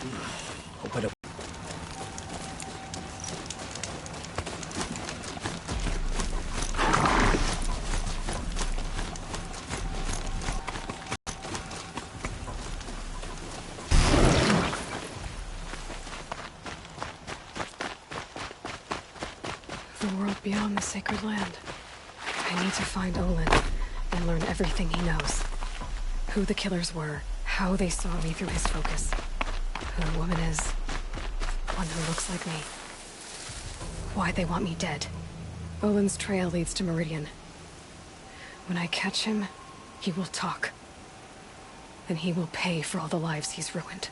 Hope I don't... The world beyond the sacred land. I need to find Olin and learn everything he knows. Who the killers were, how they saw me through his focus. Who the woman is. One who looks like me. Why they want me dead. Olin's trail leads to Meridian. When I catch him, he will talk. Then he will pay for all the lives he's ruined.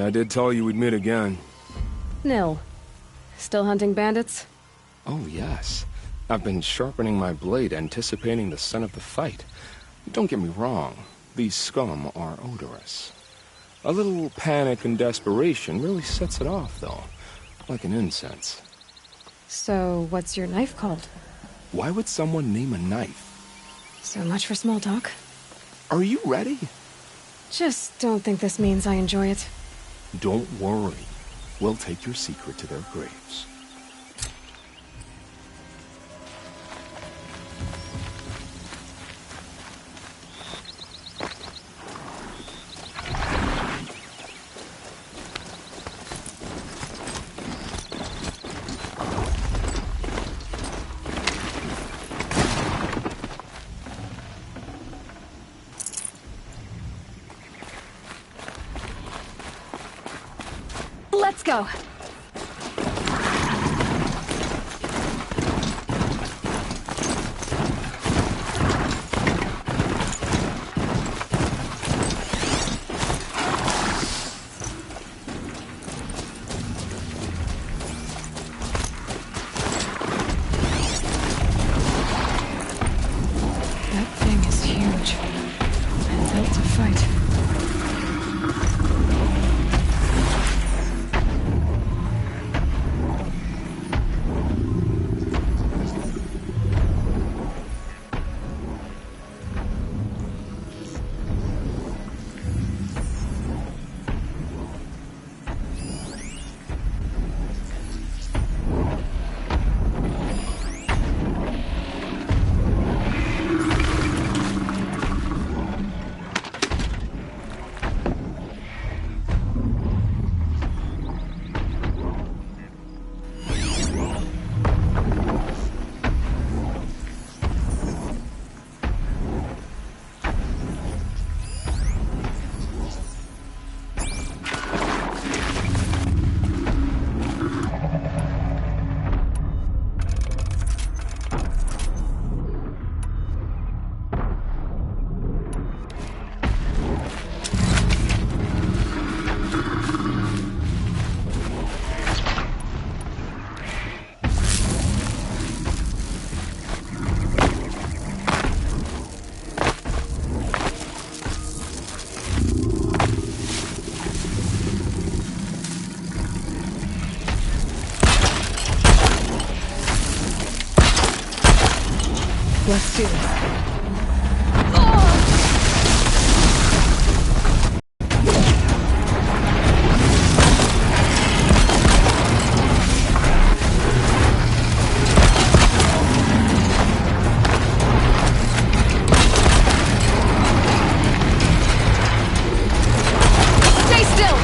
I did tell you we'd meet again. Nil. Still hunting bandits? Oh, yes. I've been sharpening my blade, anticipating the scent of the fight. Don't get me wrong, these scum are odorous. A little panic and desperation really sets it off, though, like an incense. So, what's your knife called? Why would someone name a knife? So much for small talk. Are you ready? Just don't think this means I enjoy it. Don't worry. We'll take your secret to their graves. Let's go! That thing is huge. And built to fight. Let's do this. Stay still!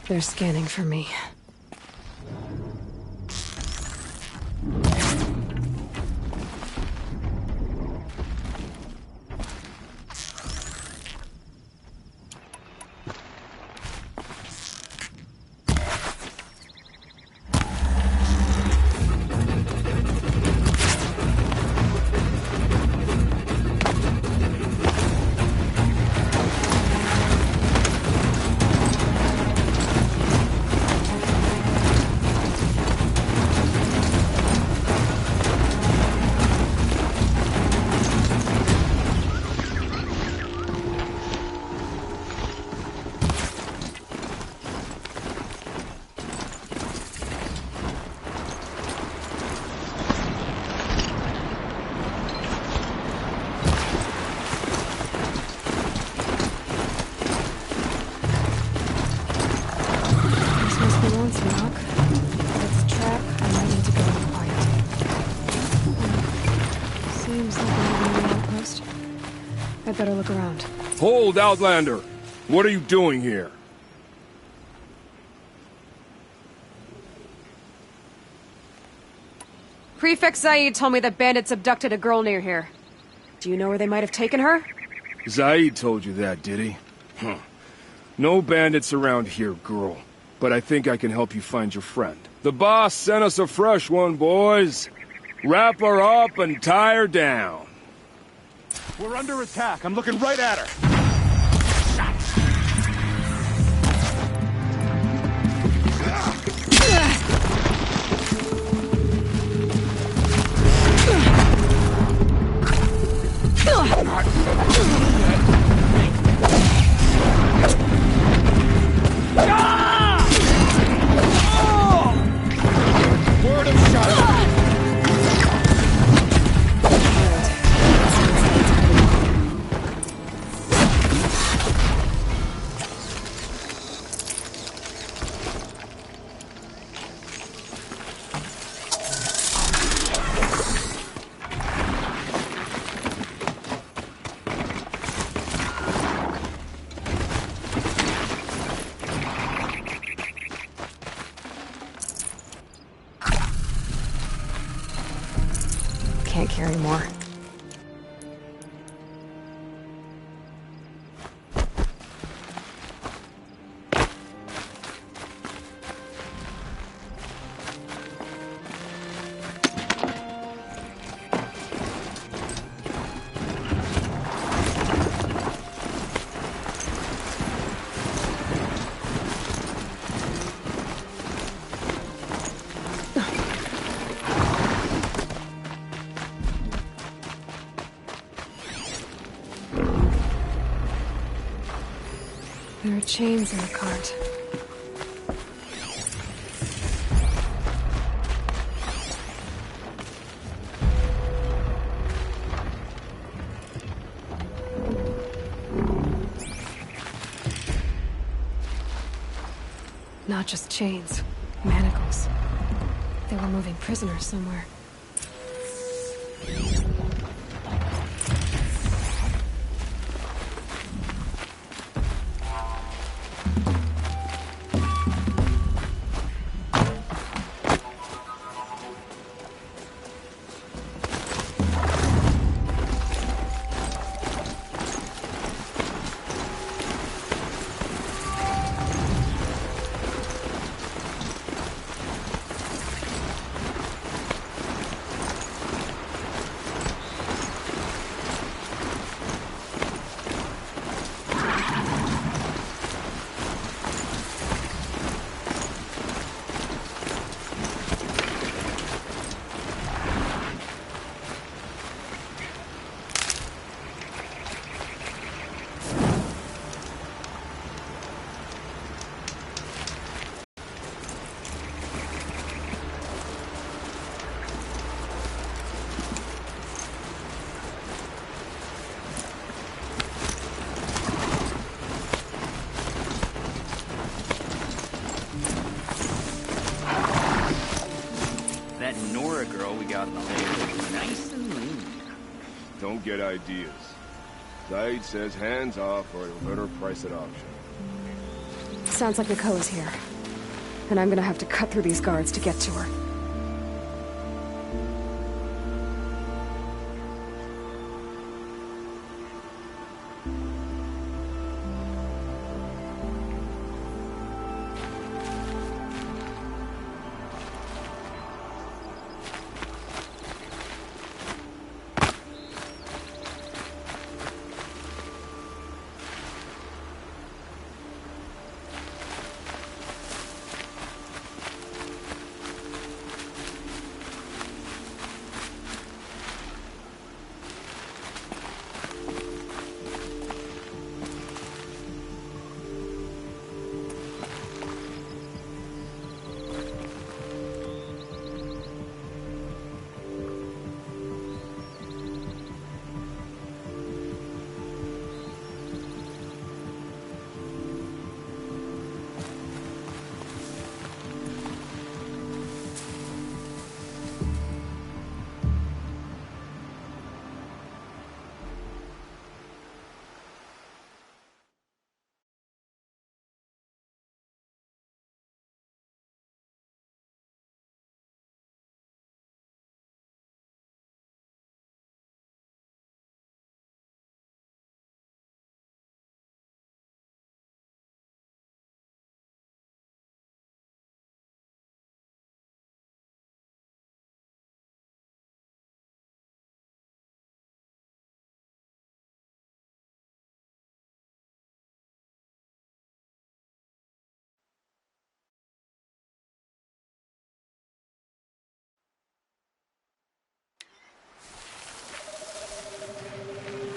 They're scanning for me. Better look around. Hold, Outlander! What are you doing here? Prefect Zaid told me that bandits abducted a girl near here. Do you know where they might have taken her? Zaid told you that, did he? Huh. No bandits around here, girl. But I think I can help you find your friend. The boss sent us a fresh one, boys. Wrap her up and tie her down. We're under attack. I'm looking right at her. Word of shot. Can't carry more. There are chains in the cart. Not just chains, manacles. They were moving prisoners somewhere. Don't get ideas. Zaid says hands off or he'll let her price at auction. Sounds like Nicole is here. And I'm gonna have to cut through these guards to get to her.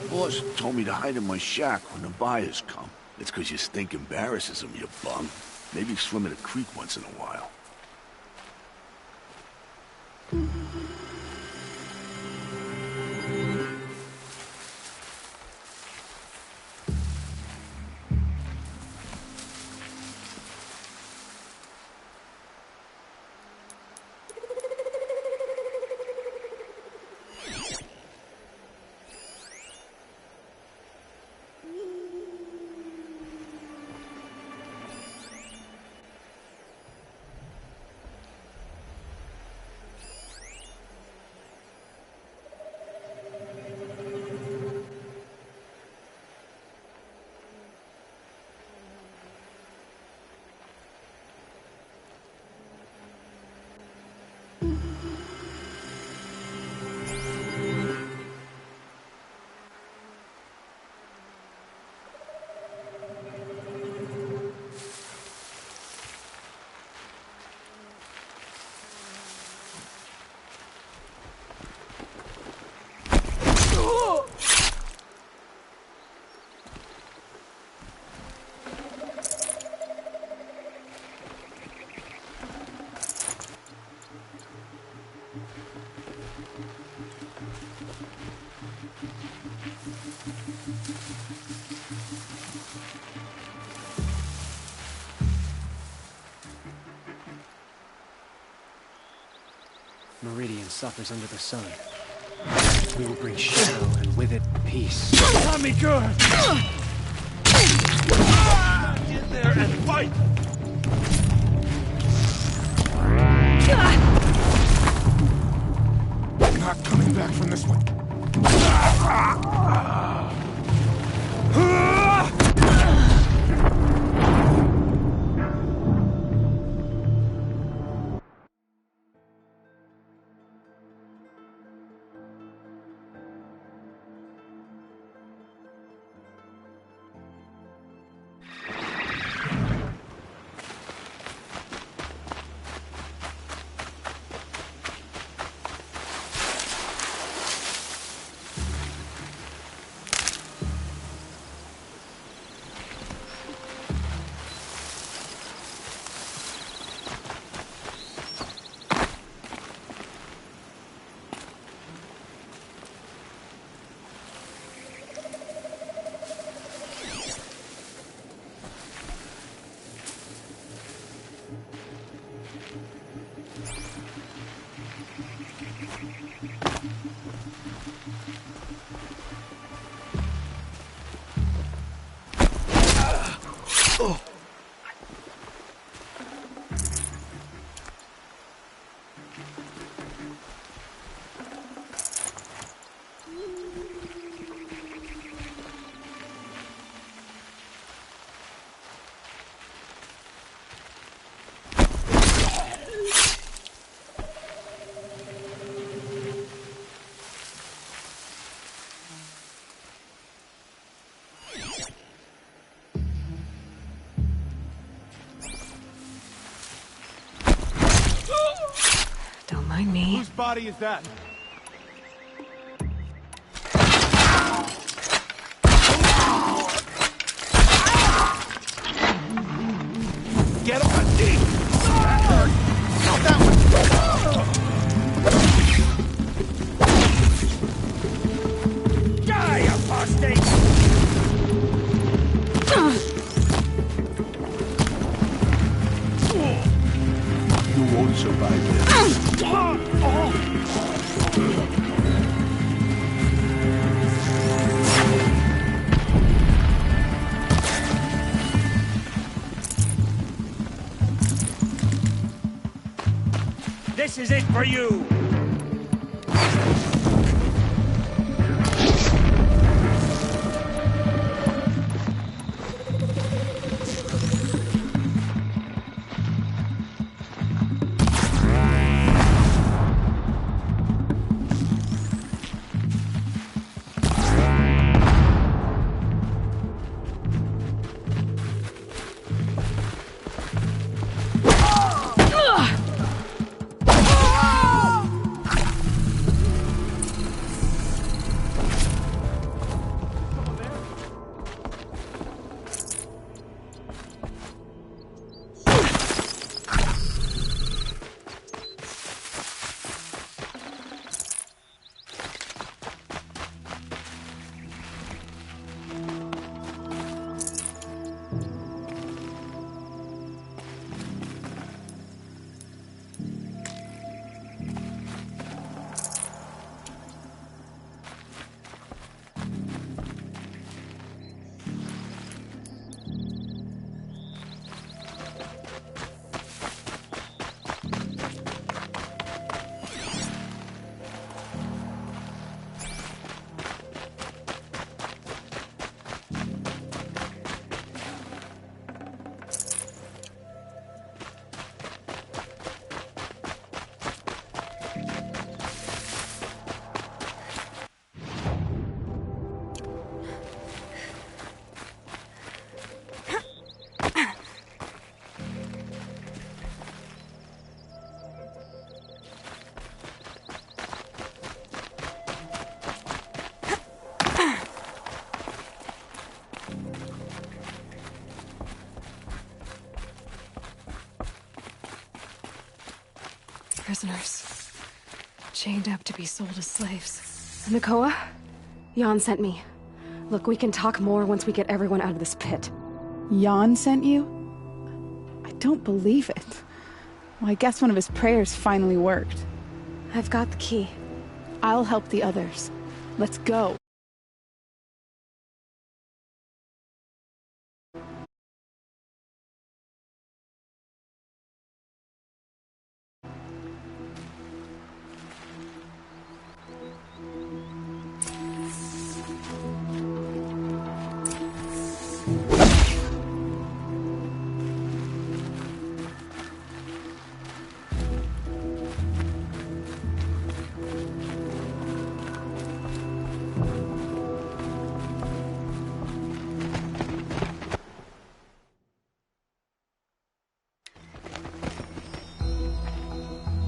Boss told me to hide in my shack when the buyers come. It's 'cause your stink embarrasses them, you bum. Maybe swim in a creek once in a while. Meridian suffers under the sun. We will bring shadow and with it peace. Tommy, good! Get in there and fight! Not coming back from this one. mind me. Whose body is that? Get him! That hurt! Not that one! Die, apostate! You won't survive this. This is it for you! Prisoners. Chained up to be sold as slaves. Nakoa? Jan sent me. Look, we can talk more once we get everyone out of this pit. Jan sent you? I don't believe it. Well, I guess one of his prayers finally worked. I've got the key. I'll help the others. Let's go.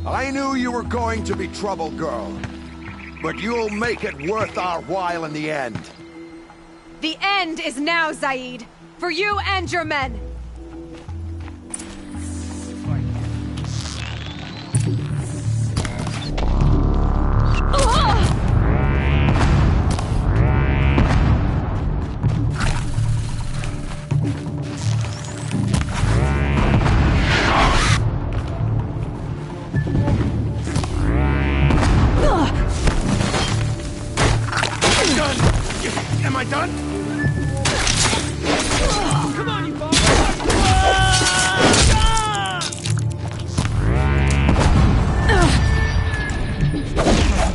I knew you were going to be trouble, girl. But you'll make it worth our while in the end. The end is now, Zaid! For you and your men! Am I done? Come on, you ball!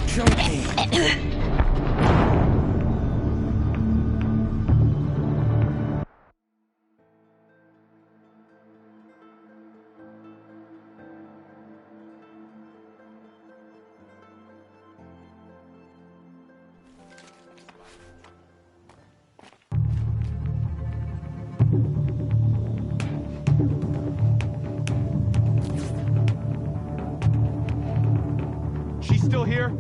Kill me. here?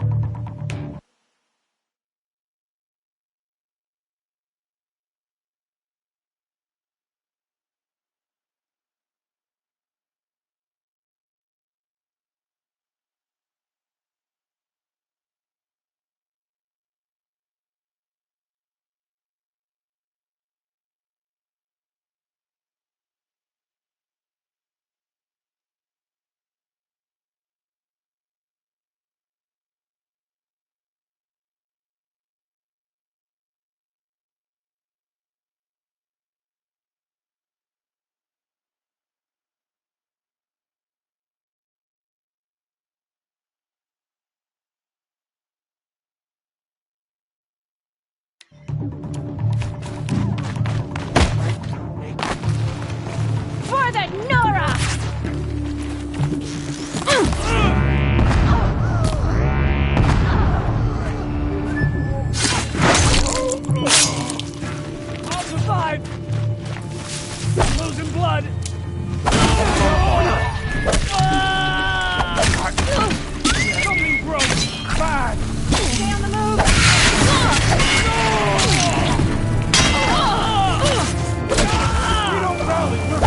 For the Nora! I'll survive! I'm losing blood! Something broke! Bad! Stay on the move! We don't rally! We're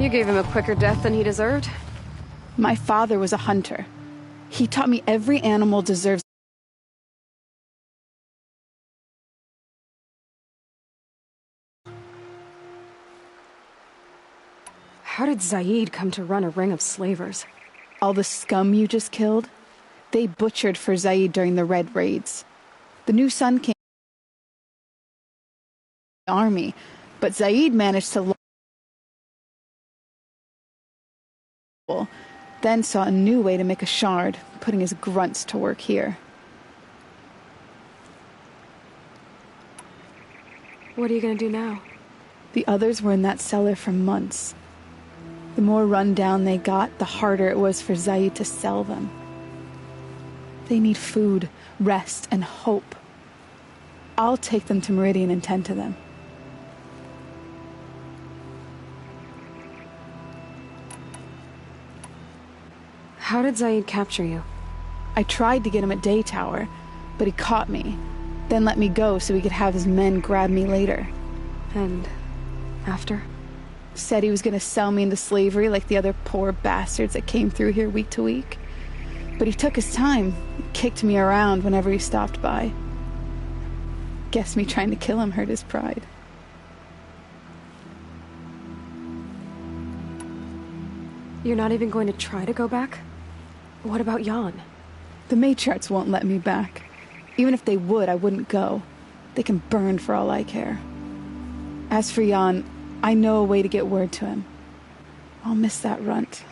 You gave him a quicker death than he deserved. My father was a hunter. He taught me every animal deserves. How did Zaid come to run a ring of slavers? All the scum you just killed, they butchered for Zaid during the Red Raids. The new son came to the army, but Zaid managed to then saw a new way to make a shard, putting his grunts to work here. What are you gonna do now? The others were in that cellar for months. The more run down they got, the harder it was for Zaid to sell them. They need food, rest, and hope. I'll take them to Meridian and tend to them. How did Zaid capture you? I tried to get him at Day Tower, but he caught me, then let me go so he could have his men grab me later. And after? Said he was going to sell me into slavery like the other poor bastards that came through here week to week. But he took his time, kicked me around whenever he stopped by. Guess me trying to kill him hurt his pride. You're not even going to try to go back? What about Jan? The matriarchs won't let me back. Even if they would, I wouldn't go. They can burn for all I care. As for Jan, I know a way to get word to him. I'll miss that runt.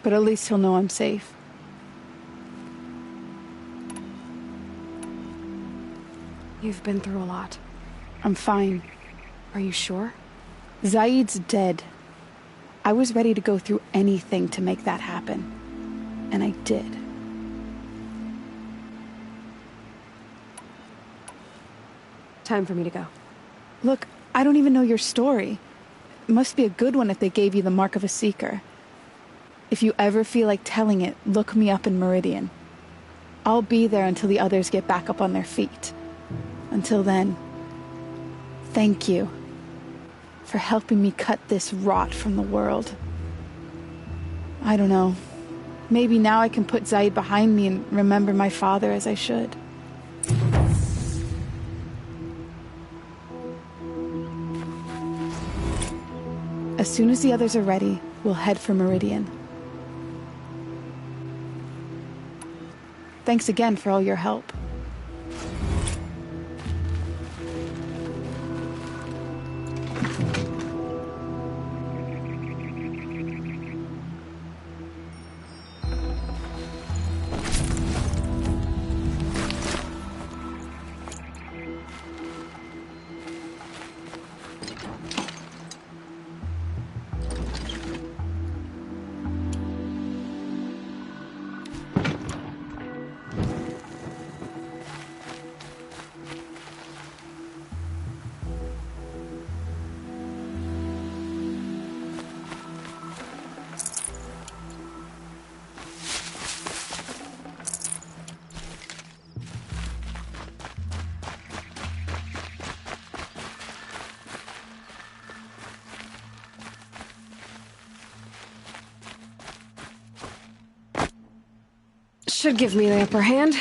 But at least he'll know I'm safe. You've been through a lot. I'm fine. Are you sure? Zaid's dead. I was ready to go through anything to make that happen. And I did. Time for me to go. Look, I don't even know your story. It must be a good one if they gave you the mark of a seeker. If you ever feel like telling it, look me up in Meridian. I'll be there until the others get back up on their feet. Until then, thank you for helping me cut this rot from the world. I don't know. Maybe now I can put Zaid behind me and remember my father as I should. As soon as the others are ready, we'll head for Meridian. Thanks again for all your help. Should give me the upper hand.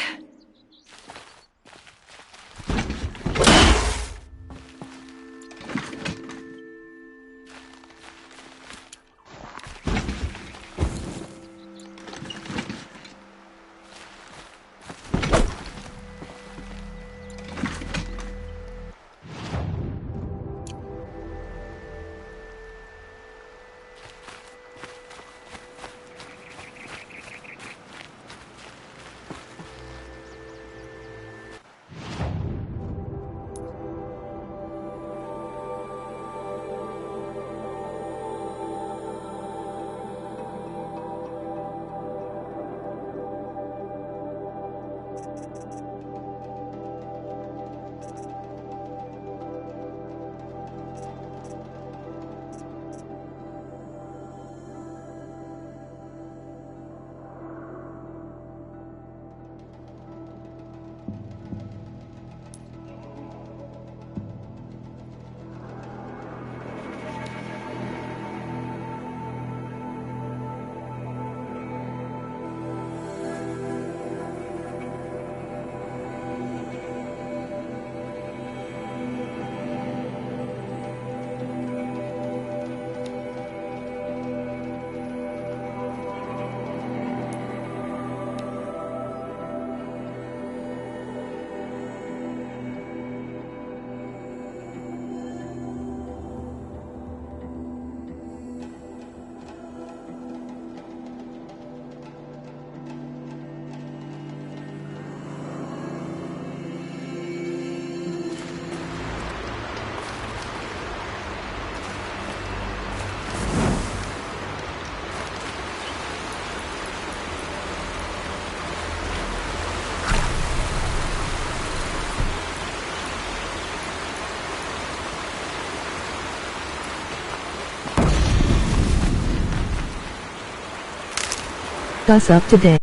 Us up to date.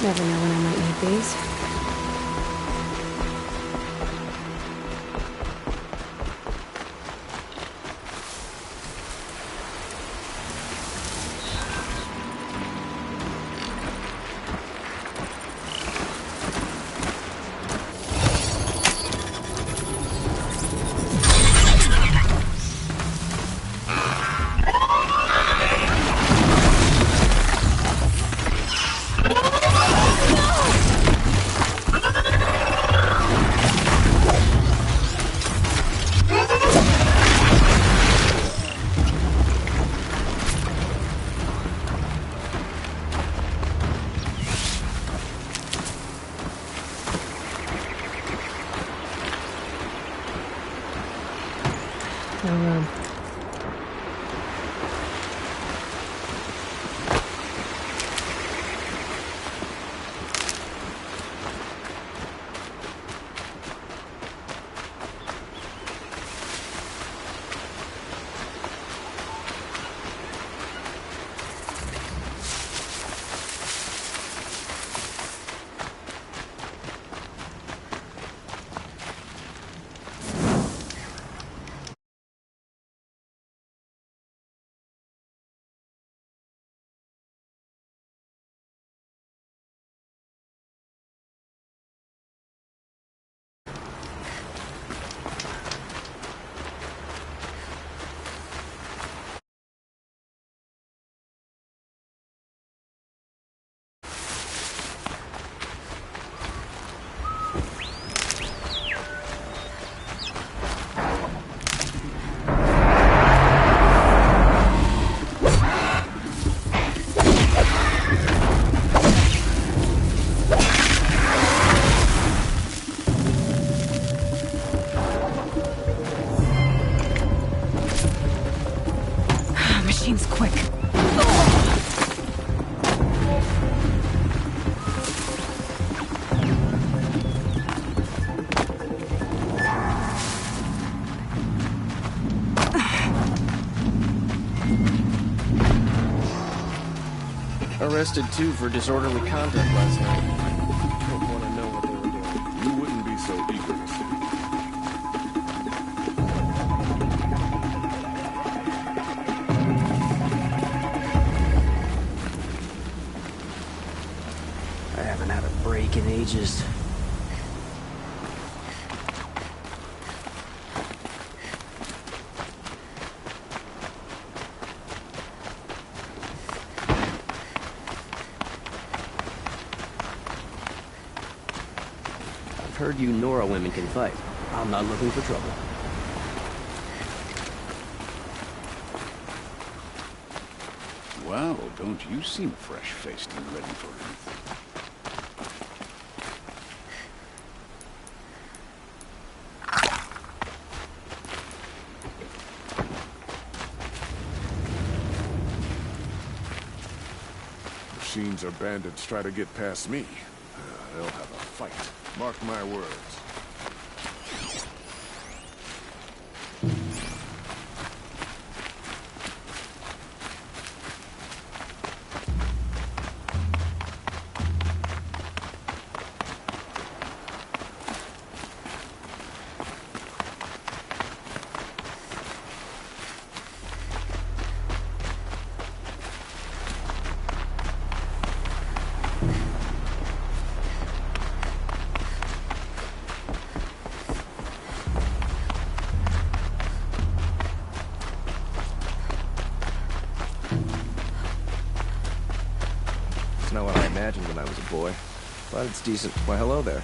Never know when I might need these. Arrested 2 for disorderly conduct last night. Don't want to know what they were doing. You wouldn't be so eager to see. I haven't had a break in ages. I've heard you Nora women can fight. I'm not looking for trouble. Well, don't you seem fresh-faced and ready for anything. Machines or bandits try to get past me. They'll have a fight. Mark my words. It's not what I imagined when I was a boy, but it's decent. Why, hello there.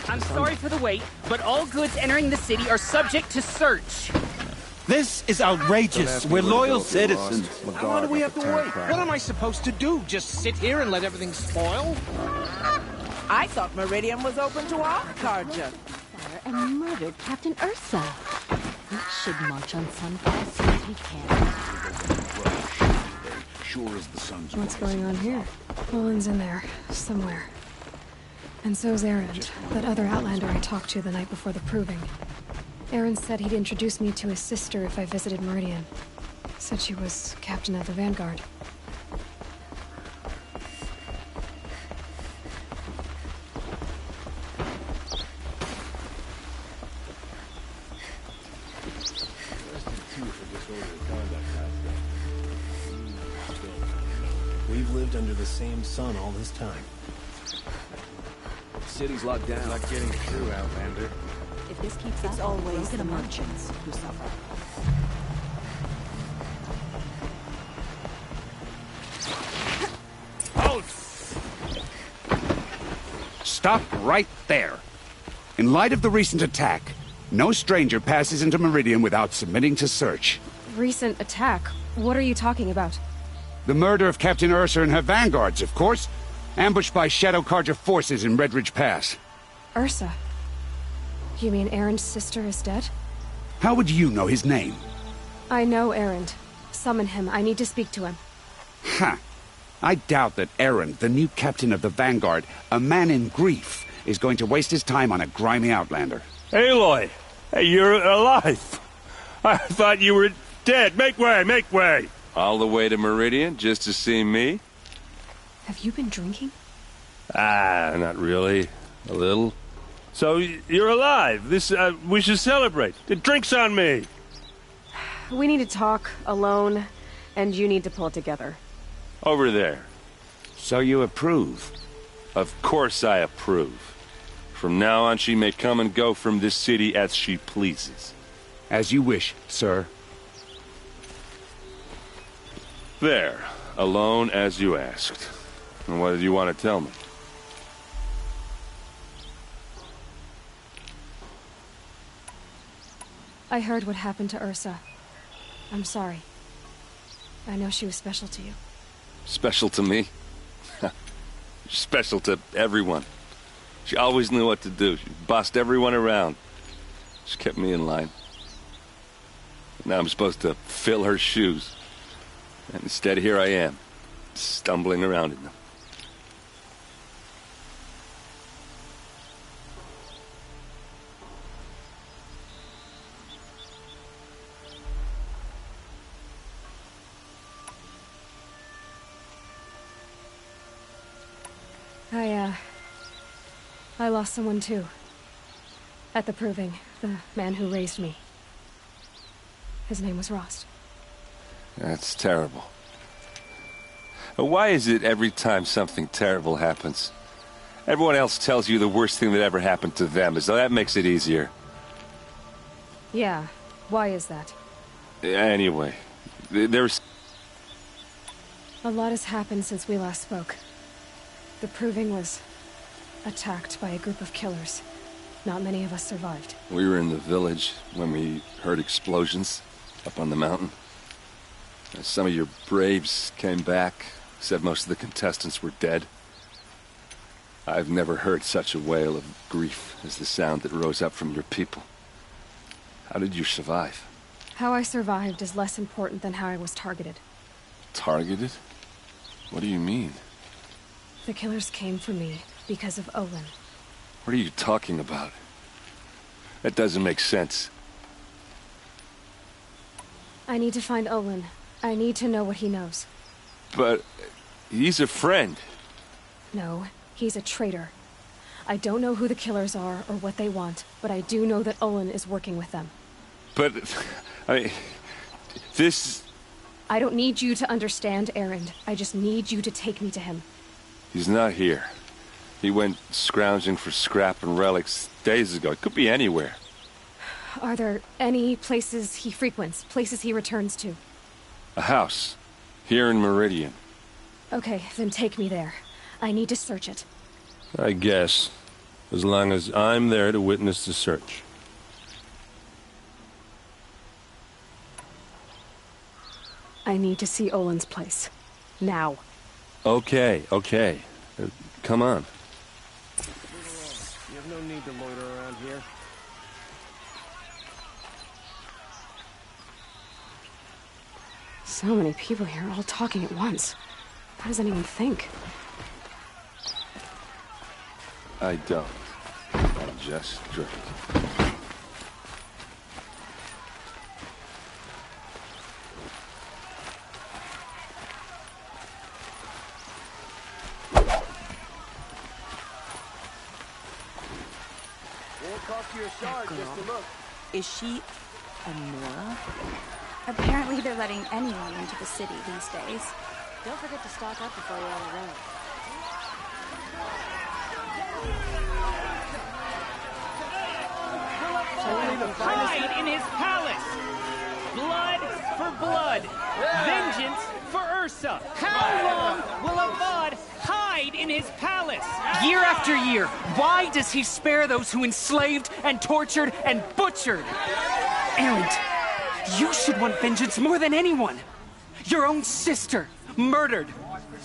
I'm sorry for the wait, but all goods entering the city are subject to search. This is outrageous. We're loyal citizens. Why do we have to wait? What am I supposed to do? Just sit here and let everything spoil? I thought Meridian was open to all Carja. And murdered Captain Ursa. We should march on Sunfall as soon as we can. Sure as the sun's What's going on here? Olin's in there, somewhere. And so's Erend, that other Outlander I talked to the night before the proving. Erend said he'd introduce me to his sister if I visited Meridian. Said she was captain of the Vanguard. We've lived under the same sun all this time. City's locked down. Not getting through, Outlander. If this keeps It's up, always we're the gonna merchants who suffer. Halt! Stop right there. In light of the recent attack, no stranger passes into Meridian without submitting to search. Recent attack? What are you talking about? The murder of Captain Ursa and her vanguards, of course. Ambushed by Shadow Carja forces in Red Ridge Pass. Ursa? You mean Erend's sister is dead? How would you know his name? I know Erend. Summon him. I need to speak to him. Ha! I doubt that Erend, the new captain of the Vanguard, a man in grief, is going to waste his time on a grimy outlander. Aloy! Hey, you're alive! I thought you were dead. Make way, make way! All the way to Meridian just to see me? Have you been drinking? Ah, not really. A little. So, you're alive. We should celebrate. The drink's on me. We need to talk, alone, and you need to pull it together. Over there. So you approve? Of course I approve. From now on, she may come and go from this city as she pleases. As you wish, sir. There. Alone as you asked. And what did you want to tell me? I heard what happened to Ursa. I'm sorry. I know she was special to you. Special to me? Special to everyone. She always knew what to do. She bossed everyone around. She kept me in line. Now I'm supposed to fill her shoes. And instead, here I am, stumbling around in them. I lost someone too. At the proving, the man who raised me. His name was Rost. That's terrible. Why is it every time something terrible happens, everyone else tells you the worst thing that ever happened to them, as though that makes it easier? Yeah, why is that? Anyway, there's... A lot has happened since we last spoke. The proving was attacked by a group of killers. Not many of us survived. We were in the village when we heard explosions up on the mountain. Some of your braves came back, said most of the contestants were dead. I've never heard such a wail of grief as the sound that rose up from your people. How did you survive? How I survived is less important than how I was targeted. Targeted? What do you mean? The killers came for me because of Olin. What are you talking about? That doesn't make sense. I need to find Olin. I need to know what he knows. But he's a friend. No, he's a traitor. I don't know who the killers are or what they want, but I do know that Olin is working with them. But, this... I don't need you to understand, Erend. I just need you to take me to him. He's not here. He went scrounging for scrap and relics days ago. It could be anywhere. Are there any places he frequents, places he returns to? A house. Here in Meridian. Okay, then take me there. I need to search it. I guess. As long as I'm there to witness the search. I need to see Olin's place. Now. Okay. Come on. You have no need to loiter around here. So many people here, all talking at once. How does anyone think? I don't. I just drink. That girl. Is she a Nora? Apparently they're letting anyone into the city these days. Don't forget to stock up before you're on the road. Hide in his palace! Blood for blood! Vengeance for Ursa! How long will Avad hide in his palace? Year after year, why does he spare those who enslaved and tortured and butchered? Erend, you should want vengeance more than anyone. Your own sister, murdered,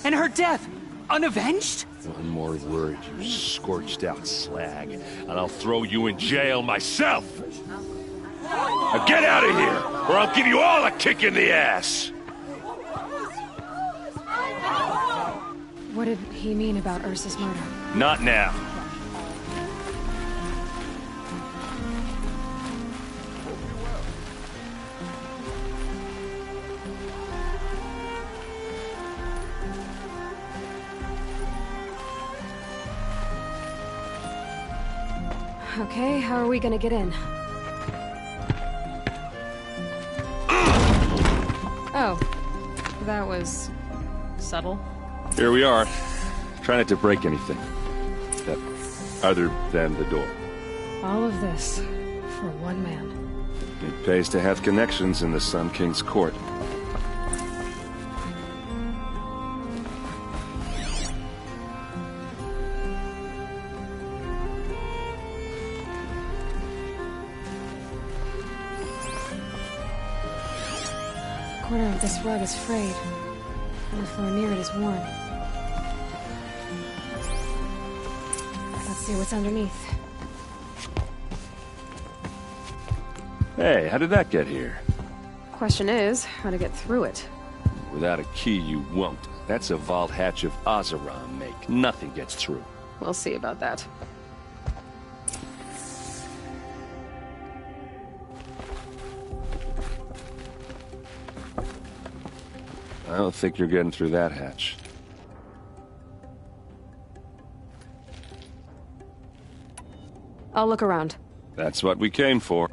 and her death, unavenged? One more word, you scorched out slag, and I'll throw you in jail myself! Now get out of here, or I'll give you all a kick in the ass! What did he mean about Ursa's murder? Not now. Okay, how are we gonna get in? Oh, that was subtle. Here we are. Try not to break anything. Other than the door. All of this for one man. It pays to have connections in the Sun King's court. The corner of this rug is frayed, and the floor near it is worn. Let's see what's underneath. Hey, how did that get here? Question is, how to get through it. Without a key, you won't. That's a vault hatch of Ozeron make. Nothing gets through. We'll see about that. I don't think you're getting through that hatch. I'll look around. That's what we came for.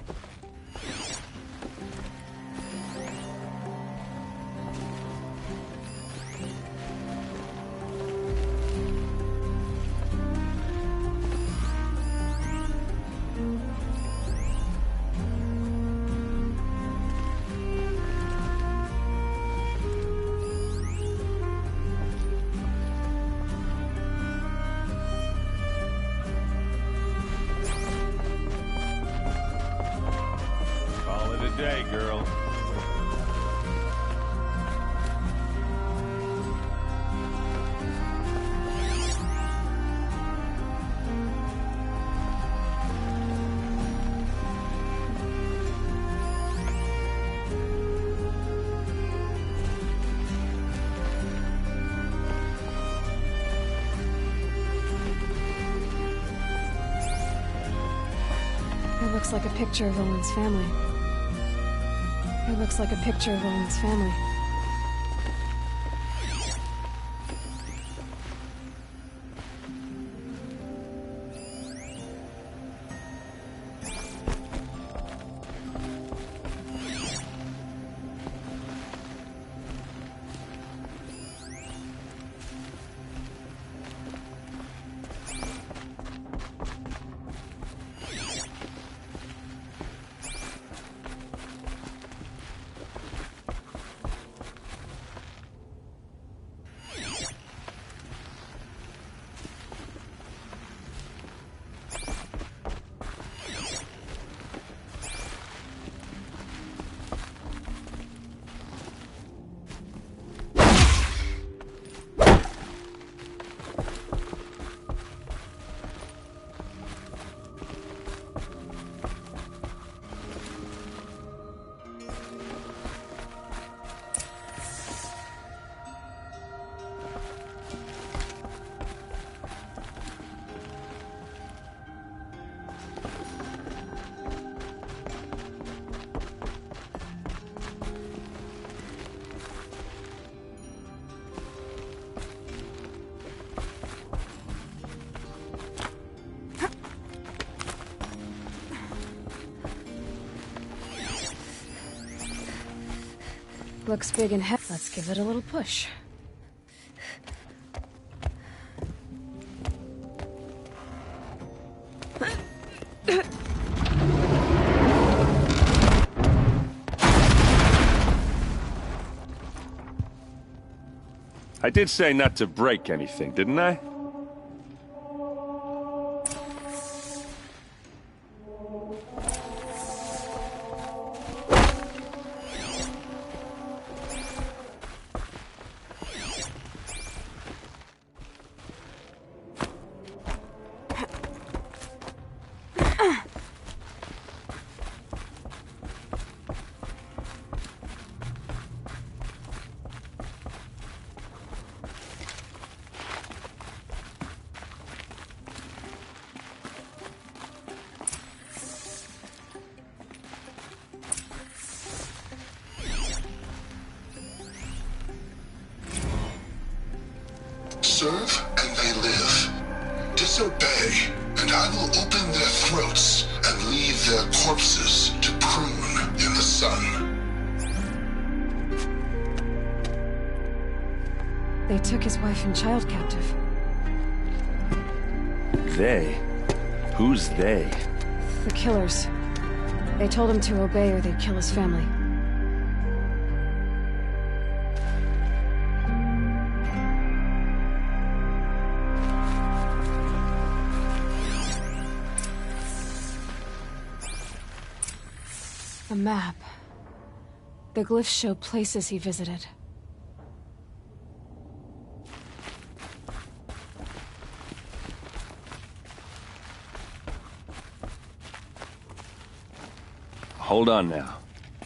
Call it a day, girl. It looks like a picture of Owen's family. It looks like a picture of Owen's family. Looks big and heavy. Let's give it a little push. I did say not to break anything, didn't I? Serve and they live. Disobey, and I will open their throats and leave their corpses to prune in the sun. They took his wife and child captive. They? Who's they? The killers. They told him to obey or they'd kill his family. A map. The glyphs show places he visited. hold on now.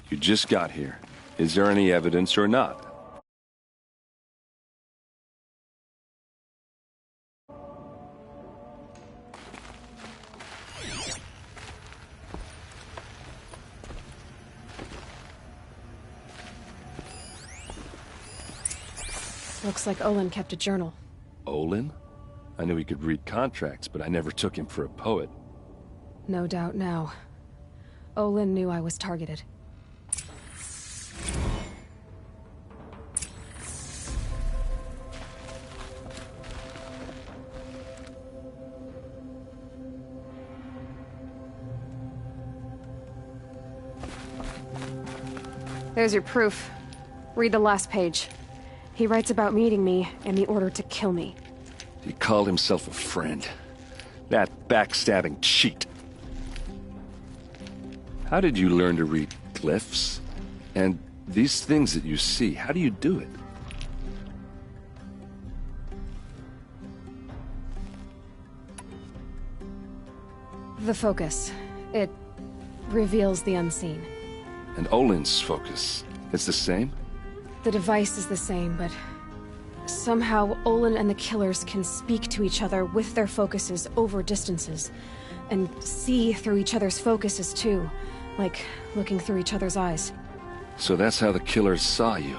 You just got here. Is there any evidence or not? Looks like Olin kept a journal. Olin? I knew he could read contracts, but I never took him for a poet. No doubt now. Olin knew I was targeted. There's your proof. Read the last page. He writes about meeting me and the order to kill me. He called himself a friend. That backstabbing cheat. How did you learn to read glyphs? And these things that you see, how do you do it? The focus. It reveals the unseen. And Olin's focus is the same? The device is the same, but somehow Olin and the killers can speak to each other with their focuses over distances, and see through each other's focuses too, like looking through each other's eyes. So that's how the killers saw you?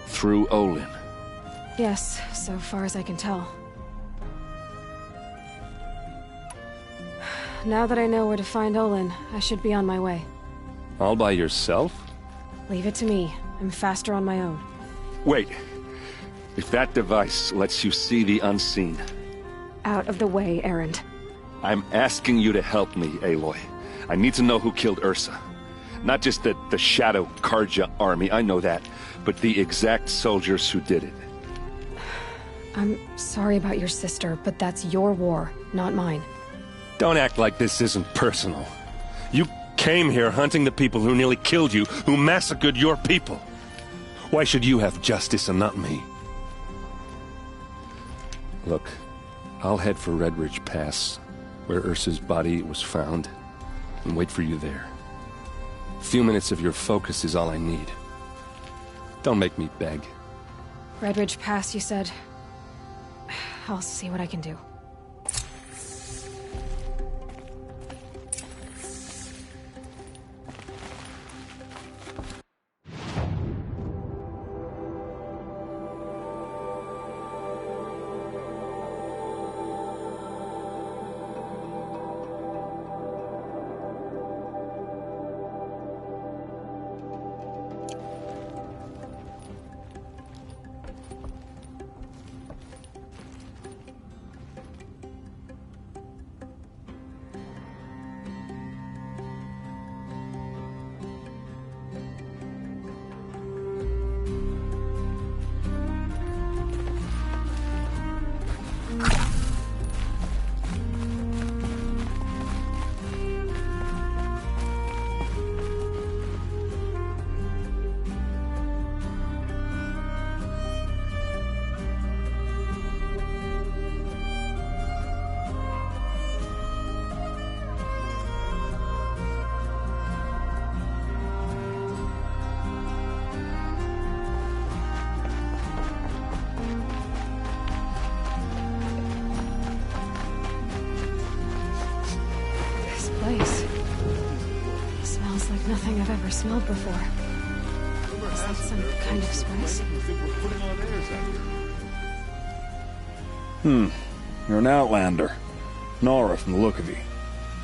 Through Olin? Yes, so far as I can tell. Now that I know where to find Olin, I should be on my way. All by yourself? Leave it to me. I'm faster on my own. Wait. If that device lets you see the unseen... Out of the way, Erend. I'm asking you to help me, Aloy. I need to know who killed Ursa. Not just the Shadow Karja army, I know that, but the exact soldiers who did it. I'm sorry about your sister, but that's your war, not mine. Don't act like this isn't personal. You came here hunting the people who nearly killed you, who massacred your people. Why should you have justice and not me? Look, I'll head for Red Ridge Pass, where Ursa's body was found, and wait for you there. A few minutes of your focus is all I need. Don't make me beg. Red Ridge Pass, you said? I'll see what I can do. Nothing I've ever smelled before. Is that some kind of spice? You're an outlander. Nora from the look of you.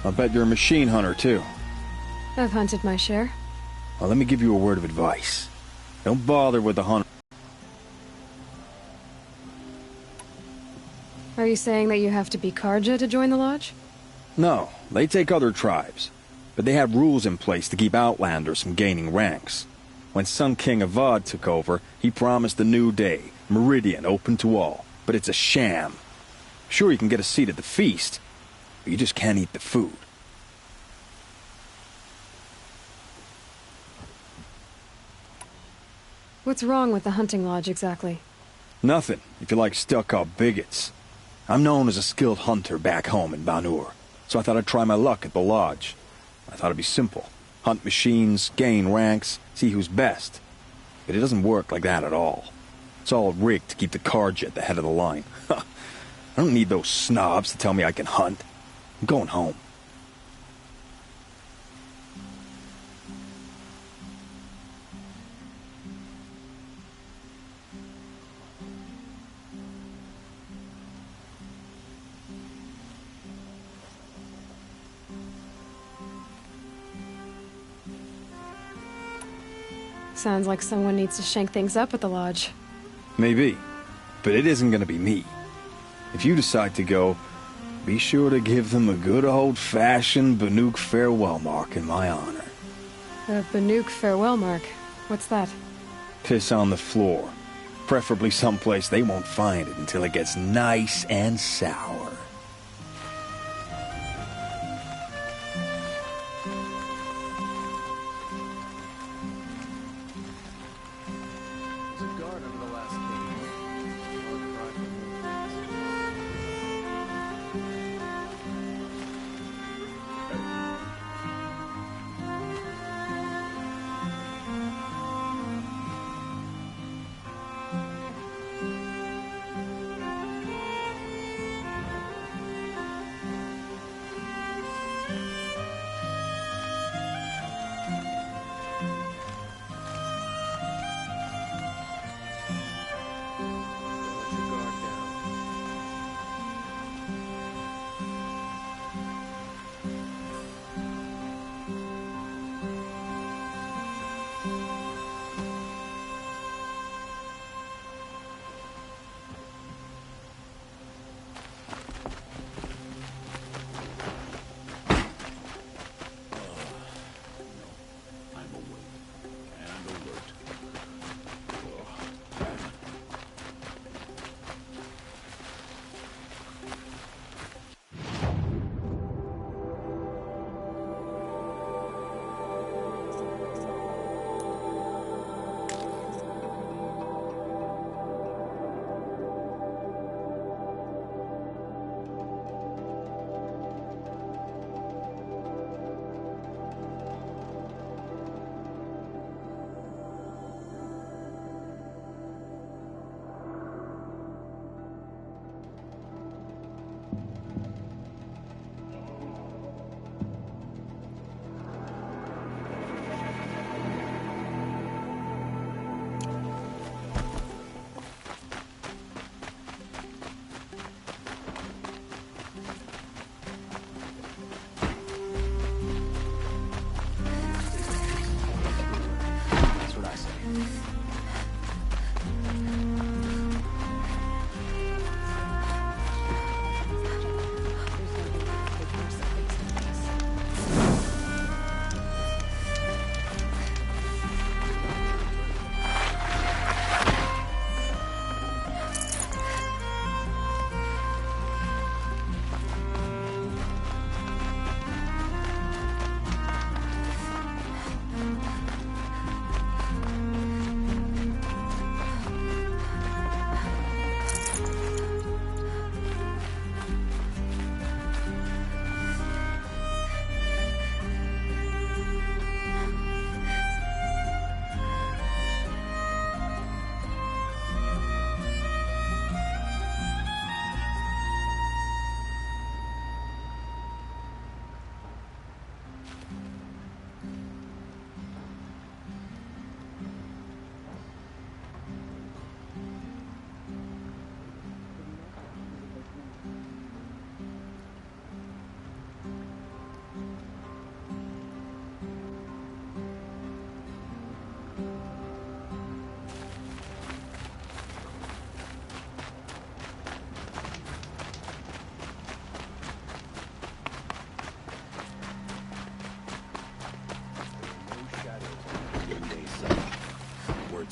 I bet you're a machine hunter, too. I've hunted my share. Well, let me give you a word of advice. Don't bother with the hunt. Are you saying that you have to be Karja to join the lodge? No, they take other tribes. But they have rules in place to keep outlanders from gaining ranks. When Sun King Avad took over, he promised a new day, Meridian open to all. But it's a sham. Sure, you can get a seat at the feast, but you just can't eat the food. What's wrong with the hunting lodge, exactly? Nothing, if you like stuck-up bigots. I'm known as a skilled hunter back home in Banur, so I thought I'd try my luck at the lodge. I thought it'd be simple. Hunt machines, gain ranks, see who's best. But it doesn't work like that at all. It's all rigged to keep the cards at the head of the line. I don't need those snobs to tell me I can hunt. I'm going home. Sounds like someone needs to shank things up at the lodge. Maybe. But it isn't gonna be me. If you decide to go, be sure to give them a good old-fashioned Banuk farewell mark in my honor. A Banuk farewell mark? What's that? Piss on the floor. Preferably someplace they won't find it until it gets nice and sour.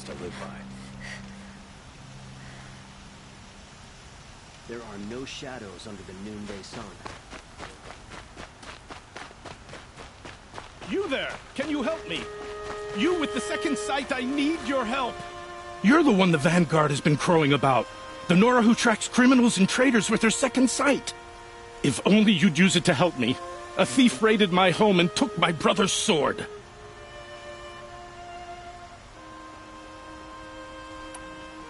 To live by. There are no shadows under the noonday sun. You there! Can you help me? You with the second sight, I need your help! You're the one the Vanguard has been crowing about. The Nora who tracks criminals and traitors with her second sight. If only you'd use it to help me. A thief raided my home and took my brother's sword.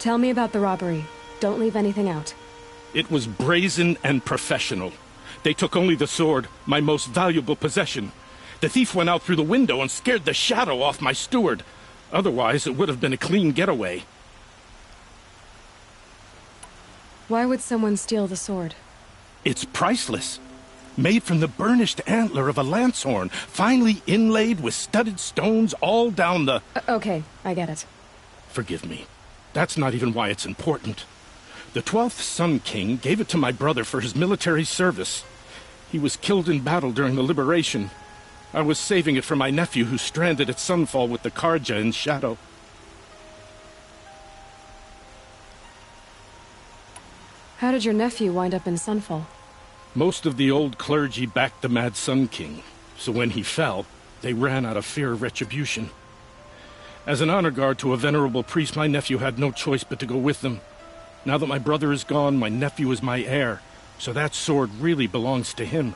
Tell me about the robbery. Don't leave anything out. It was brazen and professional. They took only the sword, my most valuable possession. The thief went out through the window and scared the shadow off my steward. Otherwise, it would have been a clean getaway. Why would someone steal the sword? It's priceless. Made from the burnished antler of a lancehorn, finely inlaid with studded stones all down the... Okay, I get it. Forgive me. That's not even why it's important. The 12th Sun King gave it to my brother for his military service. He was killed in battle during the liberation. I was saving it for my nephew who's stranded at Sunfall with the Karja in Shadow. How did your nephew wind up in Sunfall? Most of the old clergy backed the Mad Sun King, so when he fell, they ran out of fear of retribution. As an honor guard to a venerable priest, my nephew had no choice but to go with them. Now that my brother is gone, my nephew is my heir, so that sword really belongs to him.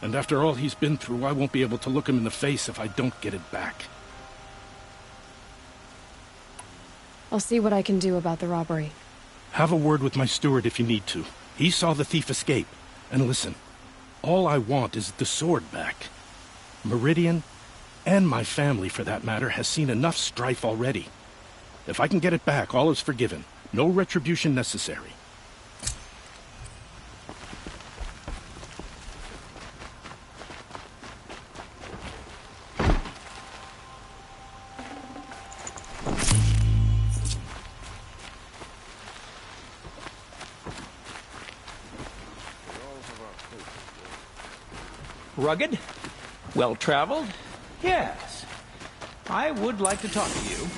And after all he's been through, I won't be able to look him in the face if I don't get it back. I'll see what I can do about the robbery. Have a word with my steward if you need to. He saw the thief escape. And listen, all I want is the sword back. Meridian, and my family for that matter, has seen enough strife already. If I can get it back, all is forgiven. No retribution necessary. Rugged? Well-traveled? Yes. I would like to talk to you.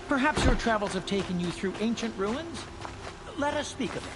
Perhaps your travels have taken you through ancient ruins? Let us speak of it.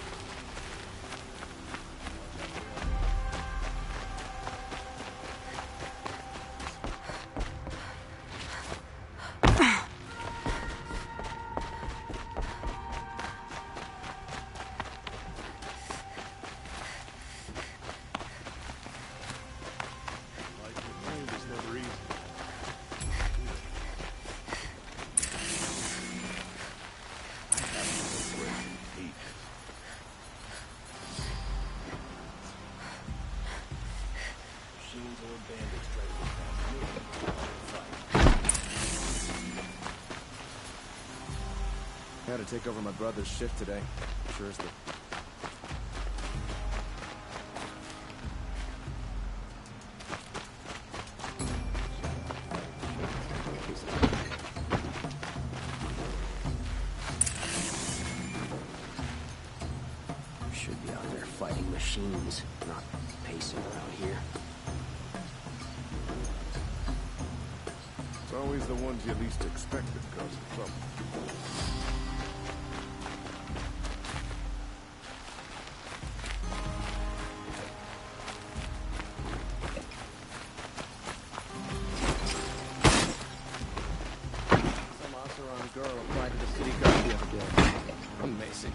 I had to take over my brother's shift today. Sure is the... Should be out there fighting machines, not pacing around here. It's always the ones you least expect that cause trouble. Girl applied to the city guard the other day. Amazing.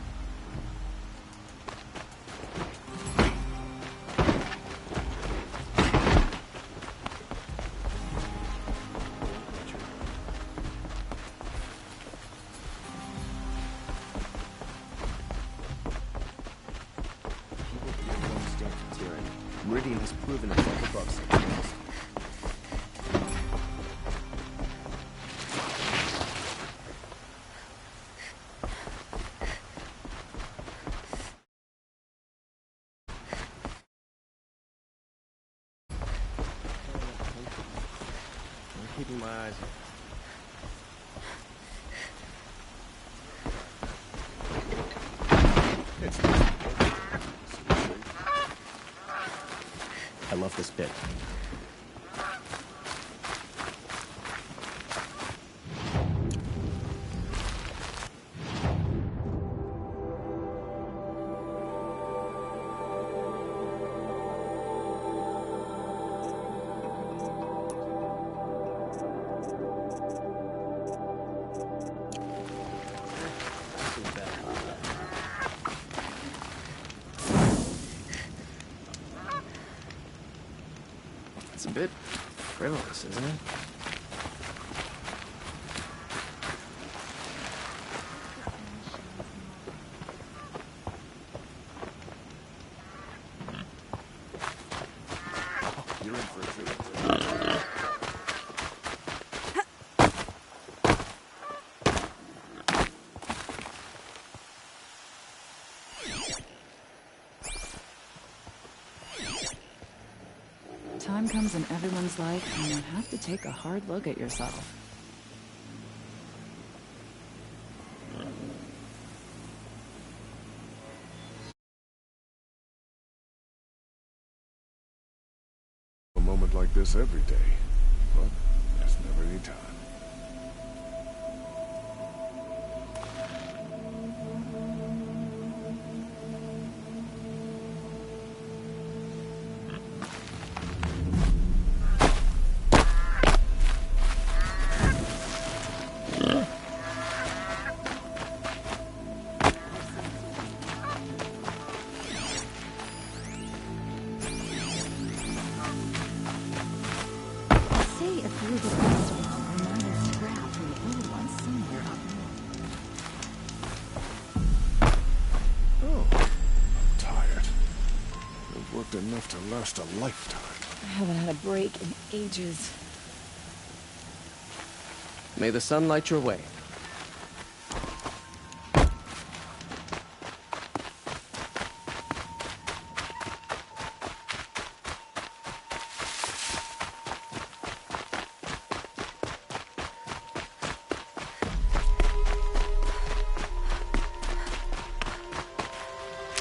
People won't stand for tyranny. Meridian has proven himself above something else. Keeping my eyes on. I love this bit. It's a bit frivolous, isn't it? You're in for a treat. Time comes in everyone's life when you have to take a hard look at yourself. A moment like this every day, but there's never any time. Enough to last a lifetime. I haven't had a break in ages. May the sun light your way.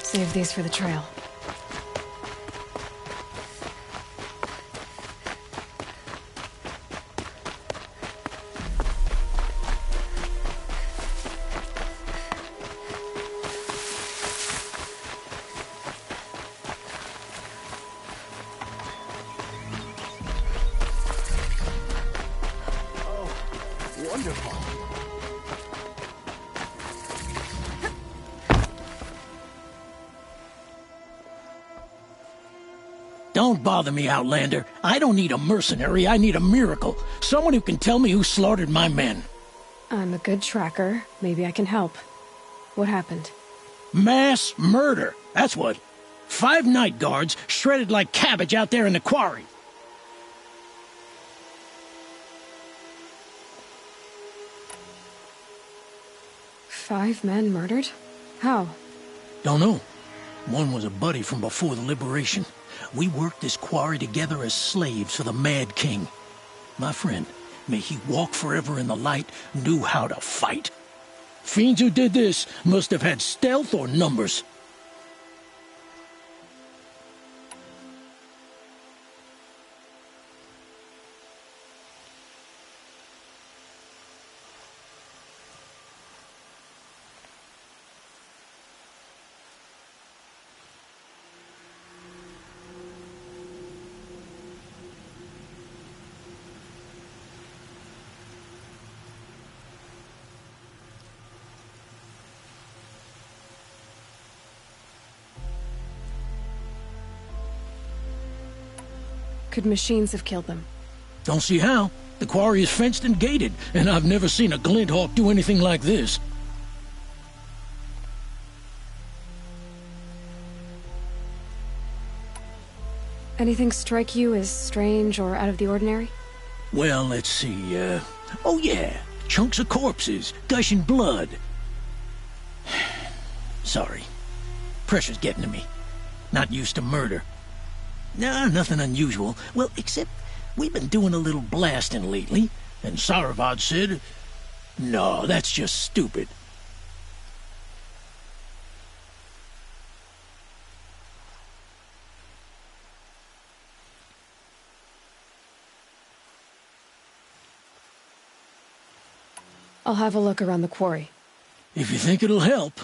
Save these for the trail. Wonderful. Don't bother me, Outlander. I don't need a mercenary, I need a miracle. Someone who can tell me who slaughtered my men. I'm a good tracker. Maybe I can help. What happened? Mass murder, that's what. 5 night guards shredded like cabbage out there in the quarry. Five men murdered? How? Don't know. One was a buddy from before the liberation. We worked this quarry together as slaves for the Mad King. My friend, may he walk forever in the light, knew how to fight. Fiends who did this must have had stealth or numbers. Could machines have killed them? Don't see how. The quarry is fenced and gated, and I've never seen a Glinthawk do anything like this. Anything strike you as strange or out of the ordinary? Well, let's see, oh yeah, chunks of corpses, gushing blood. Sorry. Pressure's getting to me. Not used to murder. Nah, nothing unusual. Well, except we've been doing a little blasting lately, and Saravad said, no, that's just stupid. I'll have a look around the quarry. If you think it'll help.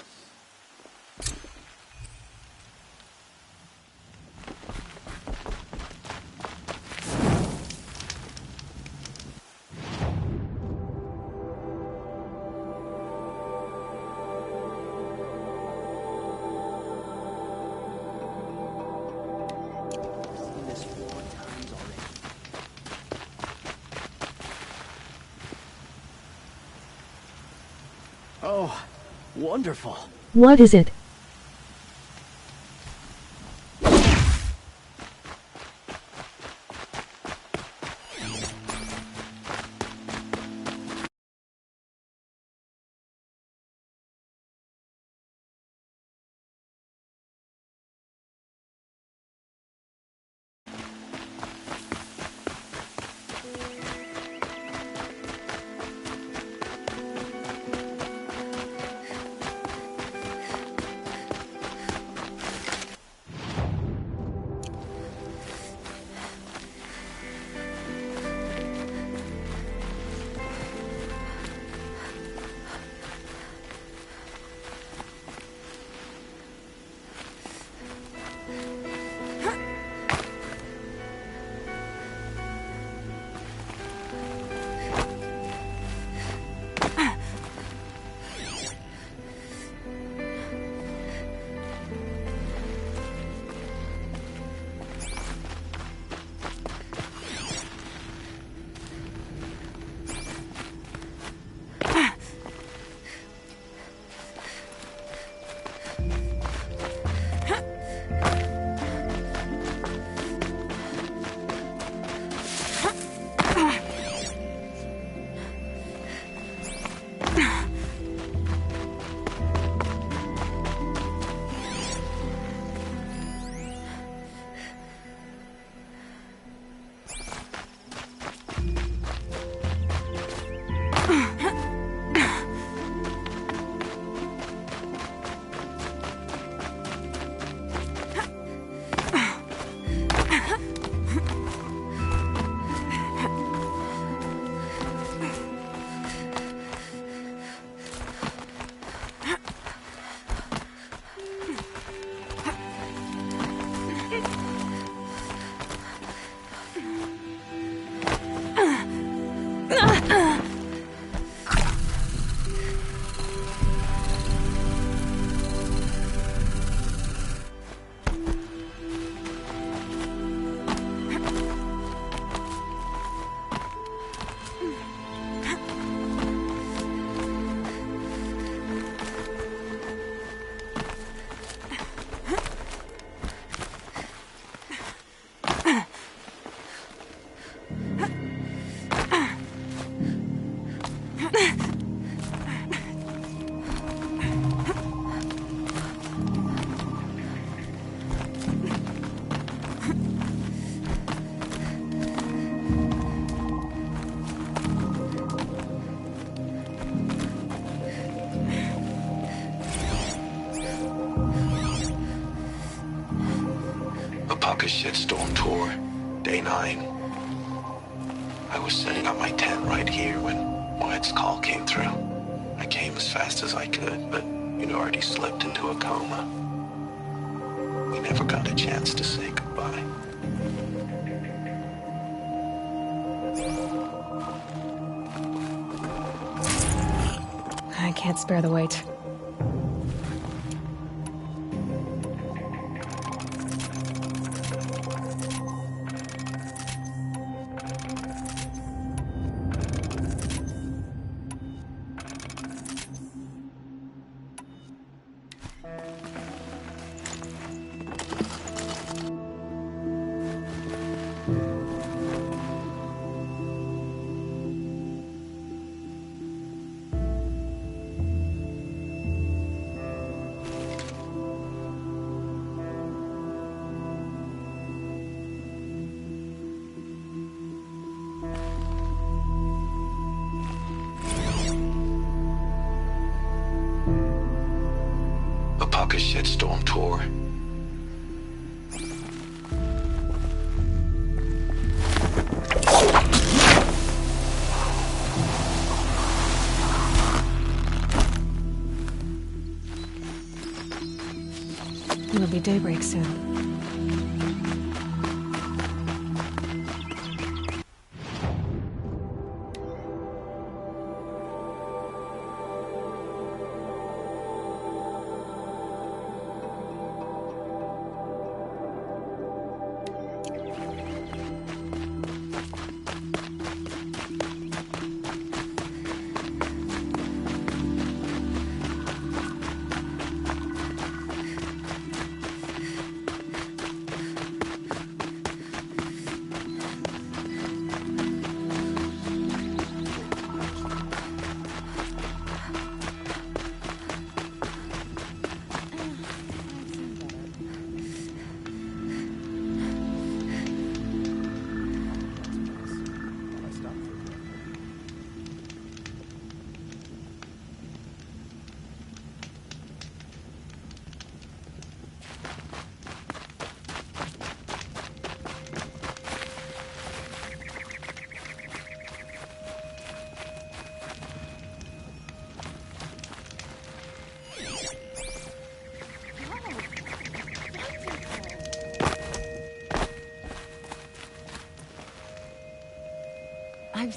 Oh, wonderful. What is it? Shitstorm tour, day 9. I was setting up my tent right here when Wyatt's call came through. I came as fast as I could, but you'd already slipped into a coma. We never got a chance to say goodbye. I can't spare the weight. Shitstorm tour. It'll be daybreak soon.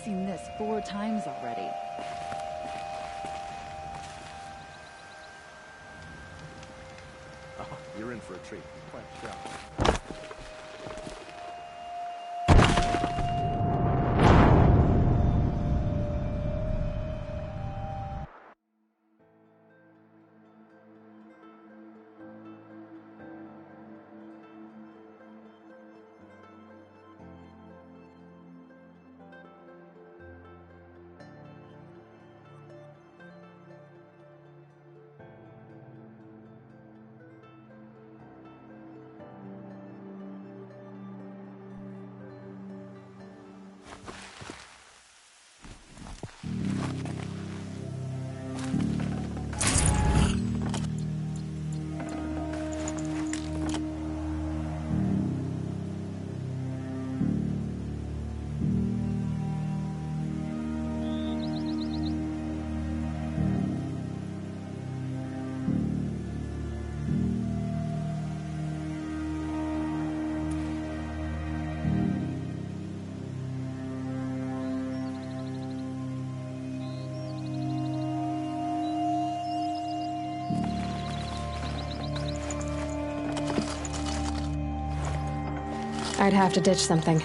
seen this 4 times already. Oh, you're in for a treat. Quite a shock. I'd have to ditch something.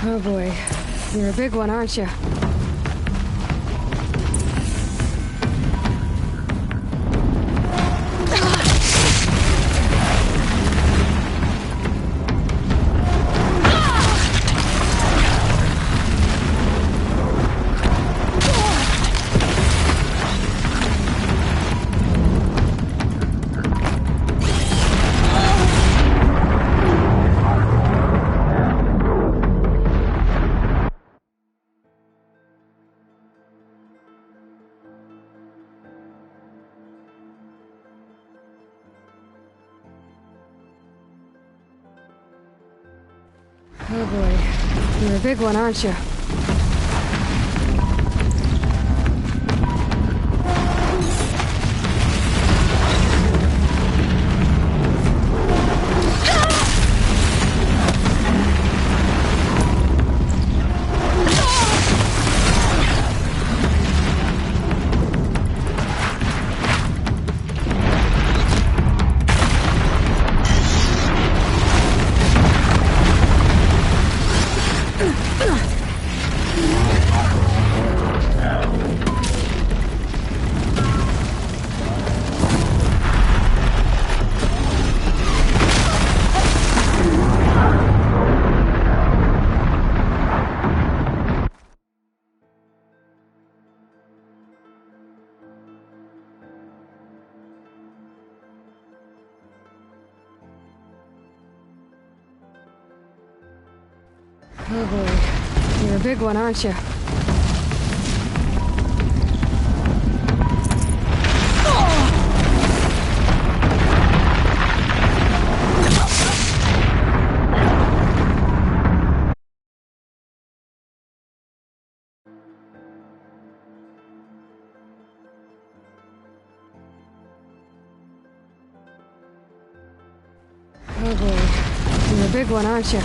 Oh boy, you're a big one, aren't you? Oh boy. You're a big one, aren't you? Oh boy. You're a big one, aren't you? Oh boy. You're a big one, aren't you?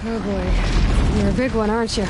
Oh boy. You're a big one, aren't you?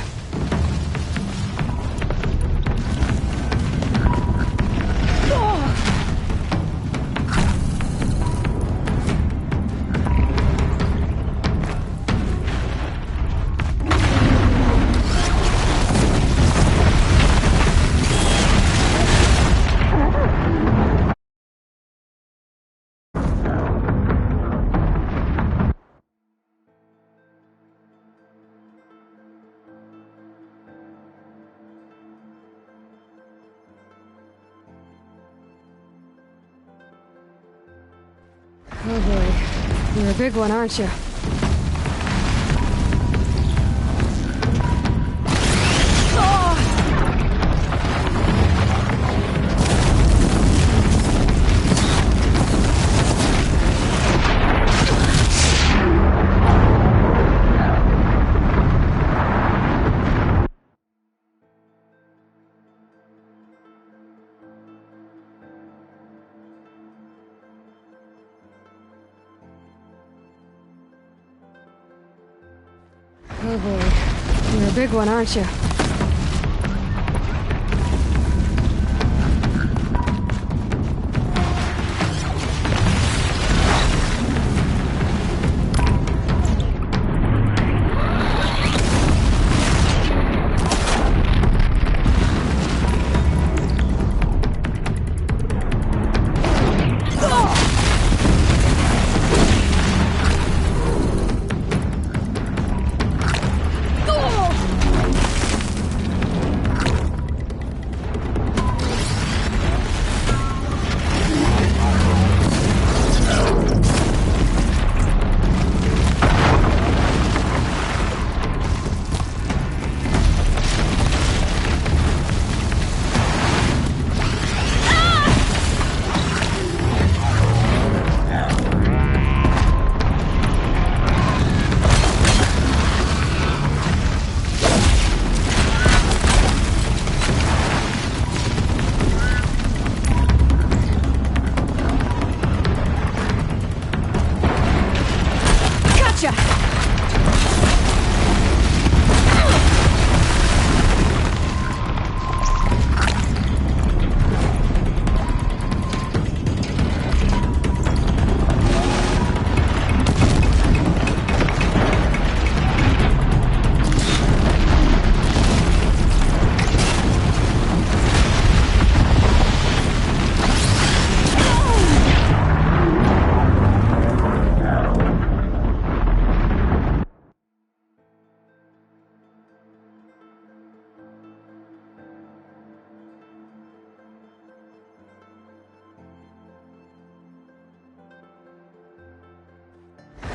Oh boy. You're a big one, aren't you? Oh boy. You're a big one, aren't you?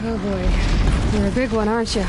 Oh boy. You're a big one, aren't you?